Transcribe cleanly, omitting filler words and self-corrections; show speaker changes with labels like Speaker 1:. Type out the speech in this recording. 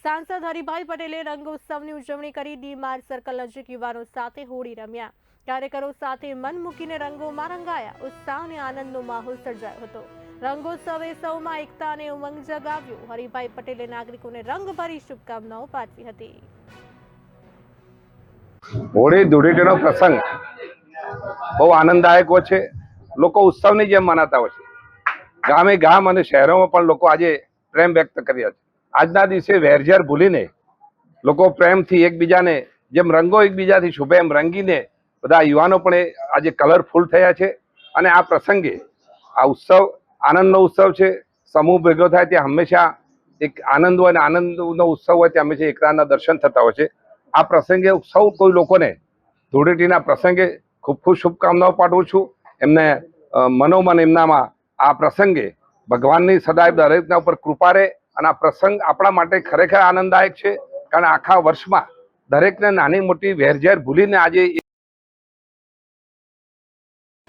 Speaker 1: सांसद हरिभाई पटेले रंगोत्सवની ઉજવણી કરી ડી માર્ગ સર્કલ નજીક યુવાનો સાથે હોળી રમ્યા। કાર્યકરો સાથે મન મૂકીને રંગોમાં રંગાયા। ઉત્સાહ અને આનંદનો માહોલ સર્જાયો હતો। રંગોત્સવે સૌમાં એકતા અને ઉમંગ જગાવ્યો। હરિભાઈ પટેલે નાગરિકોને રંગભરી શુભકામનાઓ પાઠવી હતી।
Speaker 2: હોળી ધૂળેટીનો પ્રસંગ બહુ આનંદદાયક હોય છે। લોકો ઉત્સવની જેમ મનાતા હોય છે। ગામે ગામ અને શહેરોમાં પણ લોકો આજે પ્રેમ વ્યક્ત કર્યા છે। આજના દિવસે વેરઝેર ભૂલીને લોકો પ્રેમથી એકબીજાને જેમ રંગો એકબીજાથી શુભે એમ રંગીને બધા યુવાનો પણ આજે કલરફુલ થયા છે। અને આ પ્રસંગે આ ઉત્સવ આનંદનો ઉત્સવ છે। સમૂહ ભેગો થાય ત્યાં હંમેશા એક આનંદ હોય અને આનંદનો ઉત્સવ હોય ત્યાં હંમેશા એકતાના દર્શન થતા હોય છે। આ પ્રસંગે સૌ કોઈ લોકોને ધૂળેટીના પ્રસંગે ખૂબ ખૂબ શુભકામનાઓ પાઠવું છું। એમને મનોમન એમનામાં આ પ્રસંગે ભગવાનની સદાય દરેકના ઉપર કૃપા રહે। અને આ પ્રસંગ આપણા માટે ખરેખર આનંદદાયક છે, કારણ આખા વર્ષમાં દરેકને નાની મોટી વેરઝેર ભૂલીને આજે